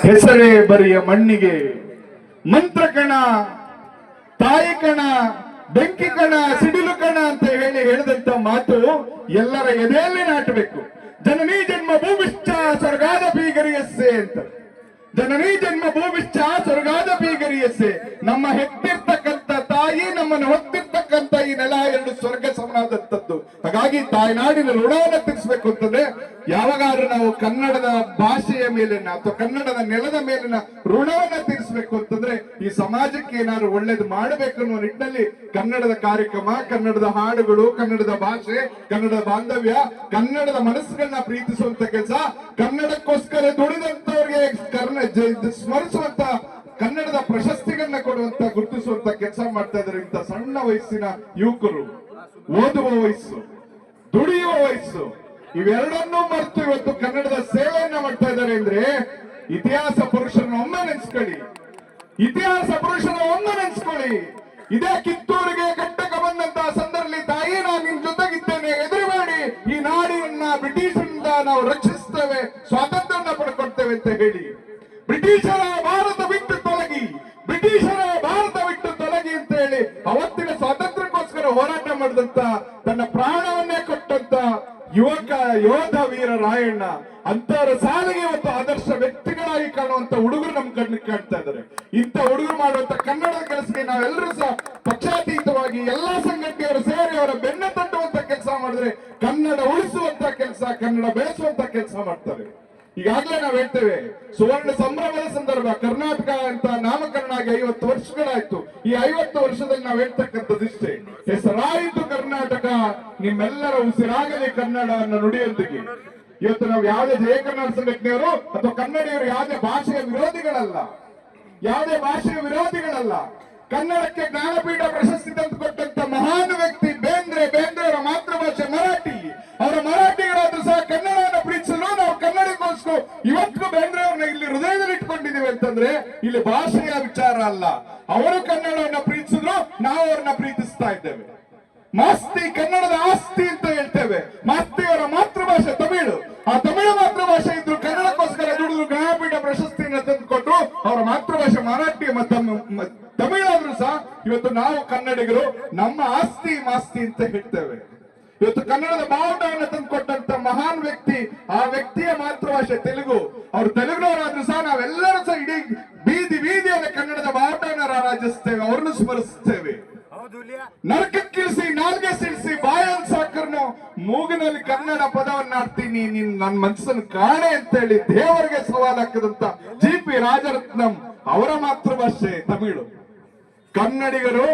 ಹೆಸರೇ ಬರಿಯ ಮಣ್ಣಿಗೆ ಮಂತ್ರ ಕಣ, ತಾಯಿ ಕಣ, ಬೆಂಕಿ ಕಣ, ಸಿಡಿಲು ಕಣ ಅಂತ ಹೇಳಿದಂತ ಮಾತು ಎಲ್ಲರ ಎದೆಯಲ್ಲಿ ನಾಟಬೇಕು. ಜನನೀ ಜನ್ಮ ಭೂಮಿಶ್ಚ ಸ್ವರ್ಗಾದ ಬೀಗರಿಯಸ್ಸೆ ಅಂತ. ಜನನೀ ಜನ್ಮ ಭೂಮಿಶ್ಚ ಸ್ವರ್ಗಾದ ಬೀಗರಿಯಸ್ಸೆ. ನಮ್ಮ ಹೆತ್ತಿರ್ತಕ್ಕಂಥ ತಾಯಿ, ನಮ್ಮನ್ನು ಹೊತ್ತಿರ್ತಕ್ಕಂಥ ಈ ನೆಲ ಎರಡು ಸ್ವರ್ಗ ಸಮನಾದಂಥದ್ದು. ಹಾಗಾಗಿ ತಾಯ್ನಾಡಿನ ಋಣವನ್ನು ತೀರಿಸಬೇಕು ಅಂತಂದ್ರೆ ಯಾವಾಗಾದ್ರೂ ನಾವು ಕನ್ನಡದ ಭಾಷೆಯ ಮೇಲಿನ ಅಥವಾ ಕನ್ನಡದ ನೆಲದ ಮೇಲಿನ ಋಣವನ್ನ ತೀರಿಸಬೇಕು ಅಂತಂದ್ರೆ ಈ ಸಮಾಜಕ್ಕೆ ಏನಾದ್ರು ಒಳ್ಳೇದು ಮಾಡಬೇಕು ಅನ್ನೋ ನಿಟ್ಟಿನಲ್ಲಿ ಕನ್ನಡದ ಕಾರ್ಯಕ್ರಮ, ಕನ್ನಡದ ಹಾಡುಗಳು, ಕನ್ನಡದ ಭಾಷೆ, ಕನ್ನಡದ ಬಾಂಧವ್ಯ, ಕನ್ನಡದ ಮನಸ್ಸುಗಳನ್ನ ಪ್ರೀತಿಸುವಂತ ಕೆಲಸ, ಕನ್ನಡಕ್ಕೋಸ್ಕರ ದುಡಿದಂತವ್ರಿಗೆ ಸ್ಮರಿಸುವಂತ, ಕನ್ನಡದ ಪ್ರಶಸ್ತಿಗಳನ್ನ ಕೊಡುವಂತ, ಗುರುತಿಸುವಂತ ಕೆಲಸ ಮಾಡ್ತಾ ಇದ್ದಾರೆ ಇಂಥ ಸಣ್ಣ ವಯಸ್ಸಿನ ಯುವಕರು. ಓದುವ ವಯಸ್ಸು, ದುಡಿಯುವ ವಯಸ್ಸು, ಇವೆರಡನ್ನೂ ಮರೆತು ಇವತ್ತು ಕನ್ನಡದ ಸೇವೆಯನ್ನ ಮಾಡ್ತಾ ಇದ್ದಾರೆ ಅಂದ್ರೆ ಇತಿಹಾಸ ಪುರುಷರನ್ನ ಒಮ್ಮೆ ನೆನೆಸ್ಕೊಳ್ಳಿ. ಇತಿಹಾಸ ಪುರುಷನ ಒಮ್ಮೆ ನೆನೆಸ್ಕೊಳ್ಳಿ. ಇದೇ ಕಿತ್ತೂರಿಗೆ ಕಟ್ಟಕ ಬಂದಂತಹ ಸಂದರ್ಭದಲ್ಲಿ ತಾಯಿ ನಾನು ನಿಮ್ ಜೊತೆಗಿದ್ದೇನೆ, ಎದುರುಬೇಡಿ, ಈ ನಾಡಿನ ಬ್ರಿಟಿಷರಿಂದ ನಾವು ರಕ್ಷಿಸ್ತೇವೆ, ಸ್ವಾತಂತ್ರ್ಯವನ್ನ ಪಡ್ಕೊಳ್ತೇವೆ ಅಂತ ಹೇಳಿ ಬ್ರಿಟಿಷರ ಭಾರತ ಬಿಟ್ಟು ತೊಲಗಿ, ಬ್ರಿಟಿಷರ ಭಾರತ ಬಿಟ್ಟು ತೊಲಗಿ ಅಂತ ಹೇಳಿ ಅವತ್ತಿನ ಸ್ವಾತಂತ್ರ್ಯಕ್ಕೋಸ್ಕರ ಹೋರಾಟ ಮಾಡಿದಂತ, ತನ್ನ ಪ್ರಾಣವನ್ನೇ ಕೊಟ್ಟಂತ ಯುವಕ ಯೋಧ ವೀರ ರಾಯಣ್ಣ ಅಂತವರ ಸಾಲಿಗೆ ಇವತ್ತು ಆದರ್ಶ ವ್ಯಕ್ತಿಗಳಾಗಿ ಕಾಣುವಂತ ಹುಡುಗರು ನಮ್ ಕಣ್ಣಿಗೆ ಕಾಣ್ತಾ ಇದ್ದಾರೆ. ಇಂಥ ಹುಡುಗರು ಮಾಡುವಂತ ಕನ್ನಡದ ಕೆಲಸಕ್ಕೆ ನಾವೆಲ್ಲರೂ ಸಹ ಪಕ್ಷಾತೀತವಾಗಿ ಎಲ್ಲಾ ಸಂಘಟನೆಯವರು ಸೇರಿ ಅವರ ಬೆನ್ನ ತಟ್ಟುವಂತ ಕೆಲಸ ಮಾಡಿದ್ರೆ ಕನ್ನಡ ಉಳಿಸುವಂತ ಕೆಲಸ, ಕನ್ನಡ ಬೆಳೆಸುವಂತ ಕೆಲಸ ಮಾಡ್ತಾರೆ. ಈಗಾಗಲೇ ನಾವು ಹೇಳ್ತೇವೆ, ಸುವರ್ಣ ಸಂಭ್ರಮದ ಸಂದರ್ಭ ಕರ್ನಾಟಕ ಅಂತ ನಾಮಕರಣ ಆಗಿ 50 ವರ್ಷಗಳಾಯ್ತು. ಈ 50 ವರ್ಷದಲ್ಲಿ ನಾವು ಹೇಳ್ತಕ್ಕಂಥದ್ದಿಷ್ಟೇ, ಹೆಸರಾಯಿತು ಕರ್ನಾಟಕ, ನಿಮ್ಮೆಲ್ಲರ ಉಸಿರಾಗಲಿ ಕನ್ನಡ ಅನ್ನೋ ನುಡಿಯೊಂದಿಗೆ ಇವತ್ತು ನಾವು ಯಾವುದೇ ಜಯ ಕನ್ನಡ ಸಂಘಟನೆಯವರು ಅಥವಾ ಕನ್ನಡಿಗರು ಯಾವುದೇ ಭಾಷೆಯ ವಿರೋಧಿಗಳಲ್ಲ, ಯಾವುದೇ ಭಾಷೆಯ ವಿರೋಧಿಗಳಲ್ಲ. ಕನ್ನಡಕ್ಕೆ ಜ್ಞಾನಪೀಠ ಪ್ರಶಸ್ತಿ ತಂದು ಕೊಟ್ಟಂತ ಮಹಾನ್ ವ್ಯಕ್ತಿ ಬೇಂದ್ರೆ. ಬೇಂದ್ರೆಯವರ ಮಾತೃಭಾಷೆ ಮರಾಠಿ. ಅವರ ಮರಾಠಿಗರಾದ್ರೂ ಸಹ ಕನ್ನಡವನ್ನು ಪ್ರೀತಿಸಲು ನಾವು ಕನ್ನಡಕ್ಕೋಸ್ಕರ ಇವತ್ತು ಬೇಂದ್ರೆಯವ್ರನ್ನ ಇಲ್ಲಿ ಹೃದಯದಲ್ಲಿ ಇಟ್ಕೊಂಡಿದ್ದೀವಿ ಅಂತಂದ್ರೆ ಇಲ್ಲಿ ಭಾಷೆಯ ವಿಚಾರ ಅಲ್ಲ. ಅವರು ಕನ್ನಡವನ್ನ ಪ್ರೀತಿಸಿದ್ರು, ನಾವು ಅವ್ರನ್ನ ಪ್ರೀತಿಸ್ತಾ ಇದ್ದೇವೆ. ಮಾಸ್ತಿ ಕನ್ನಡದ ಆಸ್ತಿ ಅಂತ ಹೇಳ್ತೇವೆ. ಮಾಸ್ತಿಯವರ ಮಾತೃಭಾಷೆ ತಮಿಳು. ಆ ತಮಿಳು ಮಾತೃಭಾಷೆ ಇದ್ರು ಕನ್ನಡಕ್ಕೋಸ್ಕರ ದುಡಿದು ಜ್ಞಾನಪೀಠ ಪ್ರಶಸ್ತಿಯನ್ನು ತಂದುಕೊಟ್ರು. ಅವರ ಮಾತೃಭಾಷೆ ಮರಾಠಿ ತಮಿಳಾದ್ರೂ ಸಹ ಇವತ್ತು ನಾವು ಕನ್ನಡಿಗರು ನಮ್ಮ ಆಸ್ತಿ ಮಾಸ್ತಿ ಅಂತ ಹೇಳ್ತೇವೆ. ಇವತ್ತು ಕನ್ನಡದ ಬಾವುಟವನ್ನು ತಂದುಕೊಟ್ಟಂತ ಮಹಾನ್ ವ್ಯಕ್ತಿ, ಆ ವ್ಯಕ್ತಿಯ ಮಾತೃಭಾಷೆ ತೆಲುಗು. ಅವ್ರು ತೆಲುಗುನವರಾದ್ರೂ ಸಹ ನಾವೆಲ್ಲರೂ ಸಹ ಇಡೀ ಬೀದಿ ಬೀದಿಯಲ್ಲಿ ಕನ್ನಡದ ಬಾವುಟವನ್ನು ರಾರಾಜಿಸ್ತೇವೆ, ಅವ್ರನ್ನು ಸ್ಮರಿಸ್ತೇವೆ. ನರಕಕ್ಕಿಳಿಸಿ, ನಾಲ್ಗೆ ಸಿಡಿಸಿ, ಬಾಯಲ್ಲಿ ಸಾಕರ್ನು ಮೂಗಿನಲ್ಲಿ ಕನ್ನಡ ಪದವನ್ನಾಡ್ತೀನಿ, ನೀನ್ ನನ್ನ ಮನಸ್ಸನ್ನು ಕಾಣೆ ಅಂತ ಹೇಳಿ ದೇವರಿಗೆ ಸವಾಲ್ ಹಾಕಿದಂತ ಜಿ ಪಿ ರಾಜರತ್ನಂ ಅವರ ಮಾತೃಭಾಷೆ ತಮಿಳು. ಕನ್ನಡಿಗರು